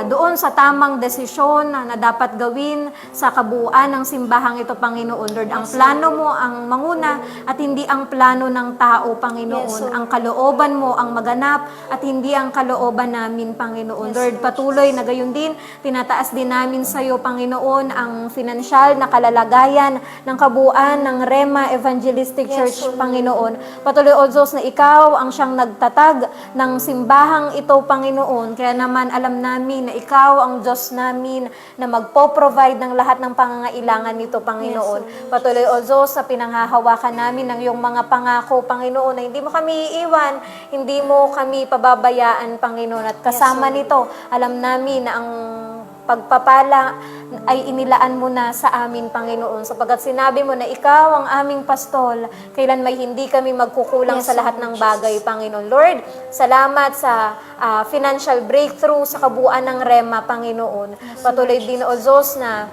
doon sa tamang desisyon na dapat gawin sa kabuuan ng simbahang ito, Panginoon. Lord, ang plano mo ang manguna at hindi ang plano ng tao, Panginoon. Yes, Lord. Ang kalooban mo ang maganap at hindi ang kalooban namin, Panginoon. Yes, Lord, patuloy na gayon din, tinataas din namin sa iyo, Panginoon, ang financial na kalalagayan ng kabuuan ng Rema Evangelistic Yes, Church, Lord. Panginoon. Patuloy, O Diyos, na ikaw ang siyang nagtatag ng simbahang ito, Panginoon. Kaya naman alam namin na ikaw ang Diyos namin na magpo-provide ng lahat ng pangangailangan nito, Panginoon. Patuloy, O Diyos, na pinanghahawakan namin ng iyong mga pangako, Panginoon, na hindi mo kami iiwan, hindi mo kami pababayaan, Panginoon. At kasama nito, alam namin na ang pagpapala ay inilaan mo na sa amin, Panginoon, sapagkat sinabi mo na ikaw ang aming pastol, kailan may hindi kami magkukulang Yes, sa lahat Lord ng bagay, Panginoon. Lord, salamat sa financial breakthrough sa kabuuan ng Rema, Panginoon. Patuloy din, O Diyos, na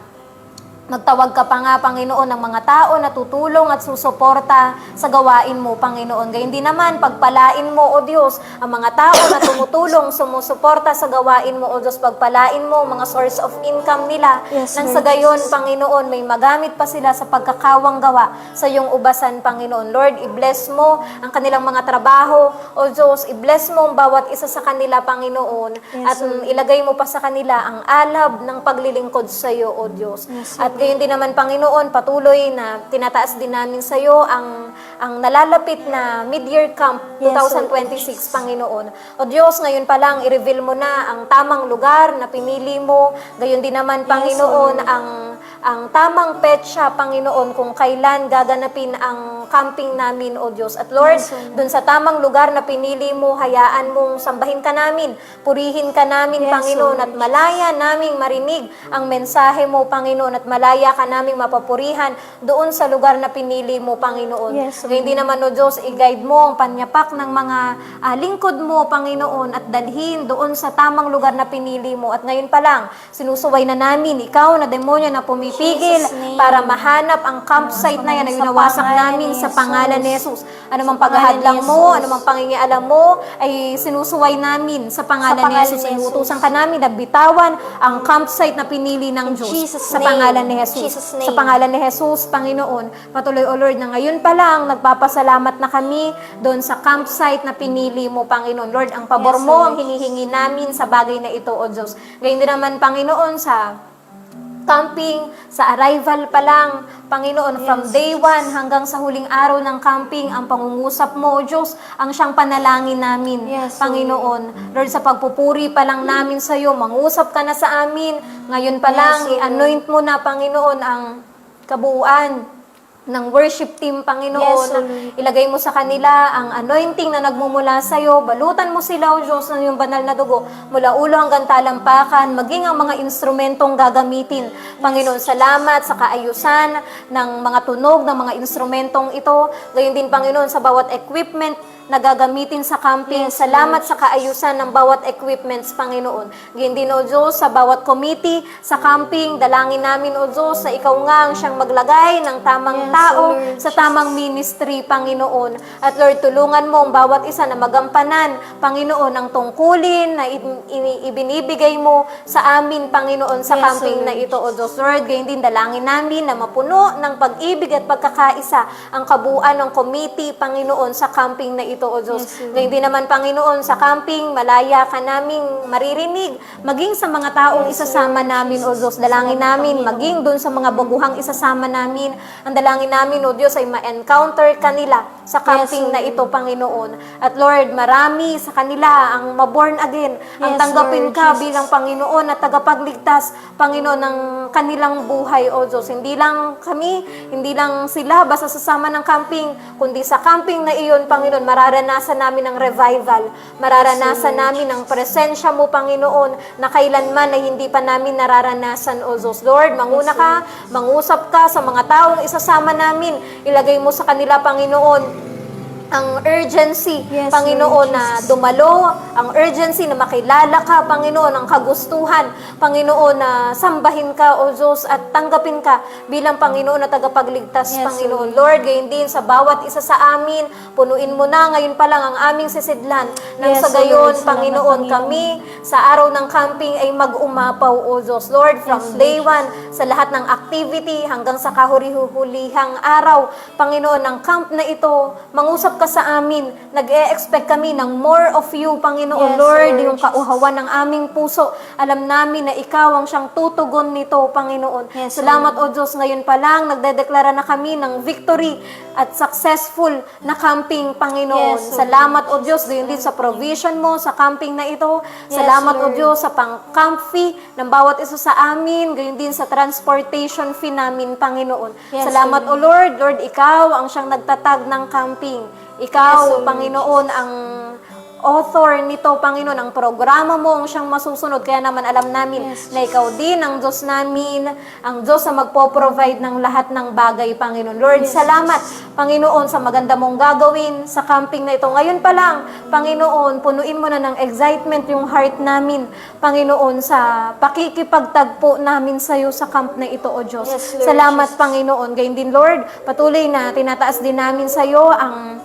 magtawag ka pa nga, Panginoon, ng mga tao na tutulong at susuporta sa gawain mo, Panginoon. Gayun din naman, pagpalain mo, O Diyos, ang mga tao na tumutulong, sumusuporta sa gawain mo, O Diyos. Pagpalain mo mga source of income nila. Yes, Nang Lord sa gayon, Jesus. Panginoon, may magamit pa sila sa pagkakawang gawa sa iyong ubasan, Panginoon. Lord, i-bless mo ang kanilang mga trabaho, O Diyos. I-bless mo ang bawat isa sa kanila, Panginoon. Yes, At ilagay mo pa sa kanila ang alab ng paglilingkod sa iyo, O Diyos. Yes, At gayon din naman, Panginoon, patuloy na tinataas din namin sa iyo ang nalalapit na mid-year camp Yes, 2026, Panginoon. O Diyos, ngayon pa lang, i-reveal mo na ang tamang lugar na pinili mo. Gayon din naman, Panginoon, ang tamang petsa, Panginoon, kung kailan gaganapin ang camping namin, O Diyos. At Lord, Yes, Lord. dun sa tamang lugar na pinili mo, hayaan mong sambahin ka namin, purihin ka namin, Yes, Panginoon, Lord. at malaya naming marinig ang mensahe mo, Panginoon, at malaya ka naming mapapurihan doon sa lugar na pinili mo, Panginoon. Yes, Lord. Kaya hindi naman, O Diyos, i-guide mo ang panyapak ng mga lingkod mo, Panginoon, at dalhin doon sa tamang lugar na pinili mo. At ngayon pa lang, sinusuway na namin, ikaw na demonyo na pumipigil Jesus' name. para mahanap ang campsite na yan na Sa winawasak pangalan namin ni sa Jesus. pangalan ni Jesus. Anumang Sa pangalan paghahadlang ni mo, Jesus. anumang pangingialam mo, ay sinusuway namin sa pangalan ni pangalan Jesus. ni Ay Jesus. utusan ka namin na bitawan ang campsite na pinili ng In Diyos Jesus' sa name. pangalan ni Jesus. Jesus' name. Sa pangalan ni Jesus, Panginoon, patuloy, O Lord, na ngayon pa lang, nagpapasalamat na kami doon sa campsite na pinili mo, Panginoon. Lord, ang pabor Yes, mo Lord. ang hinihingi namin sa bagay na ito, O Diyos. Ngayon din naman, Panginoon, sa camping, sa arrival pa lang, Panginoon, from day 1 hanggang sa huling araw ng camping, ang pangungusap mo, O Diyos, ang siyang panalangin namin, Yes, Panginoon. Lord, sa pagpupuri pa lang namin sa iyo, mangusap ka na sa amin, ngayon pa Yes, lang, Lord. i-anoint mo na, Panginoon, ang kabuuan ng worship team, Panginoon. Yes, Lord. Ilagay mo sa kanila ang anointing na nagmumula sa iyo. Balutan mo sila, O Diyos, ng iyong banal na dugo. Mula ulo hanggang talampakan, maging ang mga instrumentong gagamitin. Panginoon, salamat sa kaayusan ng mga tunog, ng mga instrumentong ito. Gayon din, Panginoon, sa bawat equipment na gagamitin sa camping. Yes, Salamat sa kaayusan ng bawat equipments, Panginoon. Ganyan din, O Diyos, sa bawat committee, sa camping, dalangin namin, O Diyos, na Ikaw nga ang siyang maglagay ng tamang Yes, tao Lord. sa tamang ministry, Panginoon. At Lord, tulungan mo ang bawat isa na magampanan, Panginoon, ang tungkulin na ibinibigay mo sa amin, Panginoon, sa Yes, camping Lord. na ito, O Diyos. Lord, ganyan din, dalangin namin na mapuno ng pag-ibig at pagkakaisa ang kabuuan ng committee, Panginoon, sa camping na ito, O Diyos. Yes, Lord. Ngayon din naman, Panginoon, sa camping, malaya ka naming maririnig, maging sa mga taong Yes, isasama Lord namin, O Jesus. Diyos. Dalangin Salamat, namin, Panginoon. maging doon sa mga baguhang isasama namin. Ang dalangin namin, O Diyos, ay ma-encounter kanila sa camping Yes, na ito, Panginoon. At Lord, marami sa kanila ang ma-born again, ang Yes, tanggapin Lord ka Jesus. bilang Panginoon at tagapagligtas, Panginoon, ng kanilang buhay, O Diyos. Hindi lang kami, hindi lang sila basta sasama ng camping, kundi sa camping na iyon, Panginoon, mararanasan namin ang revival. Mararanasan namin ang presensya mo, Panginoon, na kailanman ay hindi pa namin nararanasan, O Diyos. Lord, manguna ka, mangusap ka sa mga taong isasama namin. Ilagay mo sa kanila, Panginoon, ang urgency, Yes, Panginoon, Lord na Jesus. dumalo, ang urgency na makilala ka, Panginoon, ang kagustuhan, Panginoon, na sambahin ka, O Diyos, at tanggapin ka bilang Panginoon na tagapagligtas, Yes, Panginoon. Lord, gayon din sa bawat isa sa amin, punuin mo na ngayon pa lang ang aming sisidlan, nang Yes, sa Lord. gayon, Salamat, Panginoon, Panginoon. kami sa araw ng camping ay mag-umapaw, O Diyos. Lord, from Yes, Lord day 1, sa lahat ng activity hanggang sa kahuli-hulihang araw, Panginoon, ng camp na ito, mangusap ka sa amin, nag-e-expect kami ng more of you, Panginoon. Yes, Lord, Lord yung kauhawan ng aming puso, alam namin na ikaw ang siyang tutugon nito, Panginoon. Yes, Salamat, O Diyos, ngayon pa lang, nagdedeklara na kami ng victory at successful na camping, Panginoon. Yes, Lord. Salamat, O Diyos, gayon din sa provision mo sa camping na ito. Yes, Salamat, O Lord. Diyos, sa pang-camp fee ng bawat isa sa amin, gayon din sa transportation fee namin, Panginoon. Yes, Salamat, O Lord. Lord, ikaw ang siyang nagtatag ng camping. Ikaw, Yes, Lord. Panginoon, ang author nito, Panginoon, ang programa mo ang siyang masusunod. Kaya naman alam namin Yes, na ikaw din ang Diyos namin, ang Diyos na magpo-provide ng lahat ng bagay, Panginoon. Lord, Yes, salamat, Panginoon, sa maganda mong gagawin sa camping na ito. Ngayon pa lang, Panginoon, punuin mo na ng excitement yung heart namin, Panginoon, sa pakikipagtagpo namin sa iyo sa camp na ito, O Diyos. Yes, Lord Salamat, Jesus. Panginoon. Gayun din, Lord, patuloy na tinataas din namin sa iyo ang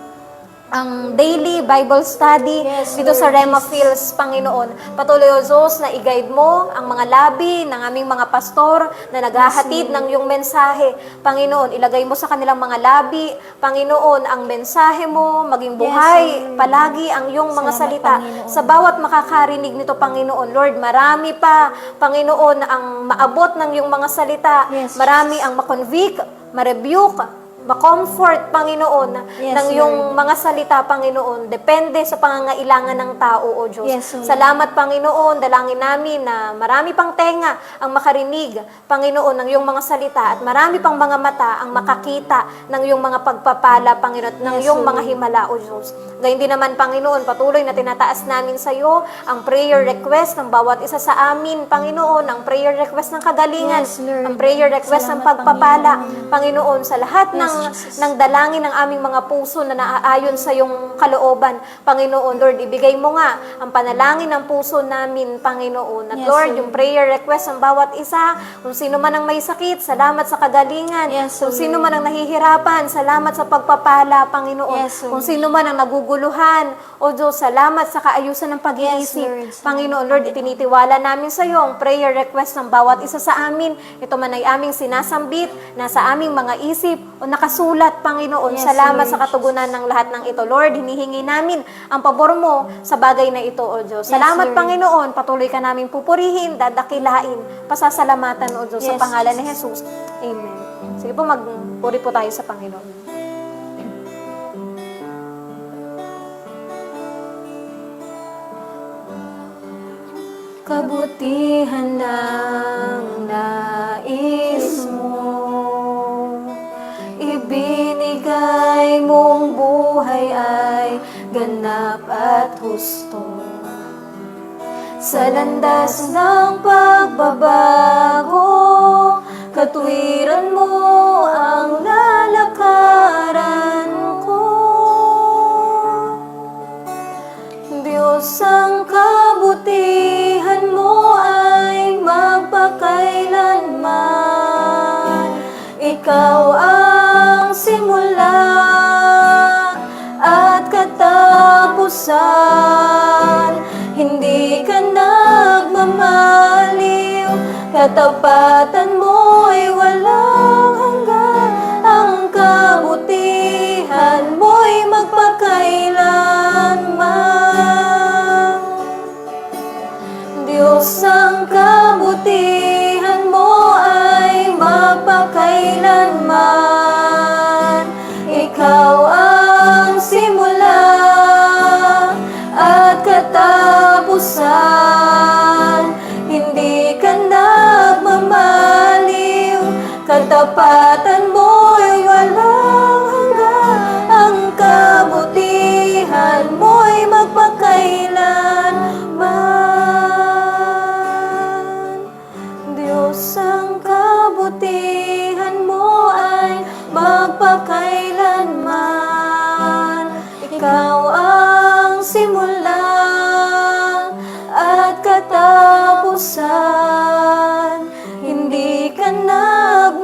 daily Bible study Yes, dito Lord sa Rema Jesus. Fields, Panginoon. Patuloy, O Diyos, na i-guide mo ang mga labi ng aming mga pastor na naghahatid ng iyong mensahe. Panginoon, ilagay mo sa kanilang mga labi, Panginoon, ang mensahe mo, maging buhay, Yes, Lord. palagi ang iyong mga Salamat, salita. Panginoon. Sa bawat makakarinig nito, Panginoon, Lord, marami pa, Panginoon, ang maabot ng iyong mga salita. Yes, Marami ang makonvict, ma-rebuke, ma-comfort, Panginoon, Yes, ng iyong mga salita, Panginoon. Depende sa pangangailangan ng tao, O Diyos. Yes, Lord. Salamat, Panginoon. Dalangin namin na marami pang tenga ang makarinig, Panginoon, ng iyong mga salita at marami pang mga mata ang makakita ng iyong mga pagpapala, Panginoon, at ng Yes, iyong Lord. mga himala, O Diyos. Gayun din naman, Panginoon, patuloy na tinataas namin sa iyo ang prayer request ng bawat isa sa amin, Panginoon, ang prayer request ng kagalingan, Yes, Lord. ang prayer request ng Salamat, pagpapala, Panginoon, sa lahat Yes, ng dalangin ng aming mga puso na naaayon sa iyong kalooban, Panginoon. Lord, ibigay mo nga ang panalangin ng puso namin, Panginoon. At Yes, Lord, Lord. yung prayer request ng bawat isa, kung sino man ang may sakit, salamat sa kagalingan. Yes, Kung Lord. sino man ang nahihirapan, salamat sa pagpapala, Panginoon. Yes, Lord. Kung sino man ang naguguluhan, O Diyos, salamat sa kaayusan ng pag-iisip. Yes, Lord. Panginoon, Lord, itinitiwala namin sa iyo ang prayer request ng bawat isa sa amin. Ito man ay aming sinasambit, nasa aming mga isip, o nakasulat, Panginoon. Yes, Salamat Lord sa katugunan ng lahat ng ito. Lord, hinihingi namin ang pabor mo sa bagay na ito, O Diyos. Salamat, Lord. Panginoon. Patuloy ka namin pupurihin, dadakilain, pasasalamatan, O Diyos, sa Yes, pangalan ni Jesus. Amen. Sige po, magpuri po tayo sa Panginoon. Kabutihan ng nais mo, ibinigay mong buhay ay ganap at husto. Sa landas ng pagbabago, katwiran mo ang lalakaran ko. Diyos, ang kabutihan mo ay magpakailanman. Ikaw ang simula at katapusan. Hindi ka nagmamaliw, katapatan mo ay walang hanggan. Ang kabutihan mo'y magpakailanman. Diyos, ang kabutihan mo ay magpakailanman. Ikaw ang simula at katapusan. Hindi ka nagmamaliw, katapatan mo'y walang hanggan. Ang kabutihan mo'y magpakailanman. Diyos, ang kabutihan mo ay magpakailanman. Ikaw ang simula at katapusan. Hindi ka nagmamaliw,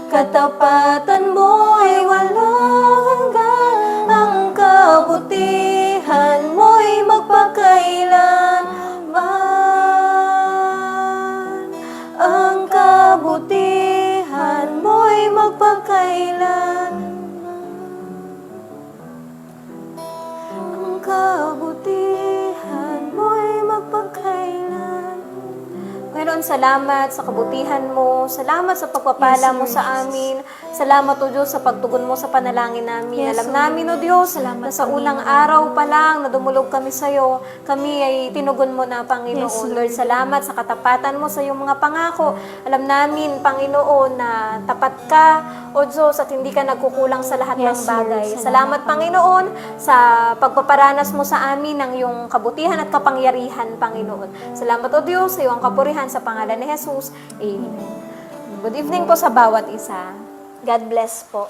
katapatan mo'y walang hanggan. Ang kabutihan mo'y magpakailanman. Ang kabutihan mo'y magpakailanman. Ang kabutihan mo'y magpakailanman. Panginoon, salamat sa kabutihan mo. Salamat sa pagpapala mo sa amin. Salamat, O Diyos, sa pagtugon mo sa panalangin namin. Yes, Alam Lord. namin, O Diyos, Salamat, na sa unang araw pa lang na dumulog kami sa iyo, kami ay tinugon mo na, Panginoon. Yes, Lord, salamat sa katapatan mo sa iyong mga pangako. Alam namin, Panginoon, na tapat ka, O Diyos, at hindi ka nagkukulang sa lahat ng Yes, Lord. bagay. Salamat, Salamat, Panginoon, sa pagpaparanas mo sa amin ng iyong kabutihan at kapangyarihan, Panginoon. Salamat, O Diyos, sa iyong kapurihan sa pangalan ni Jesus. Amen. Good evening po sa bawat isa. God bless po.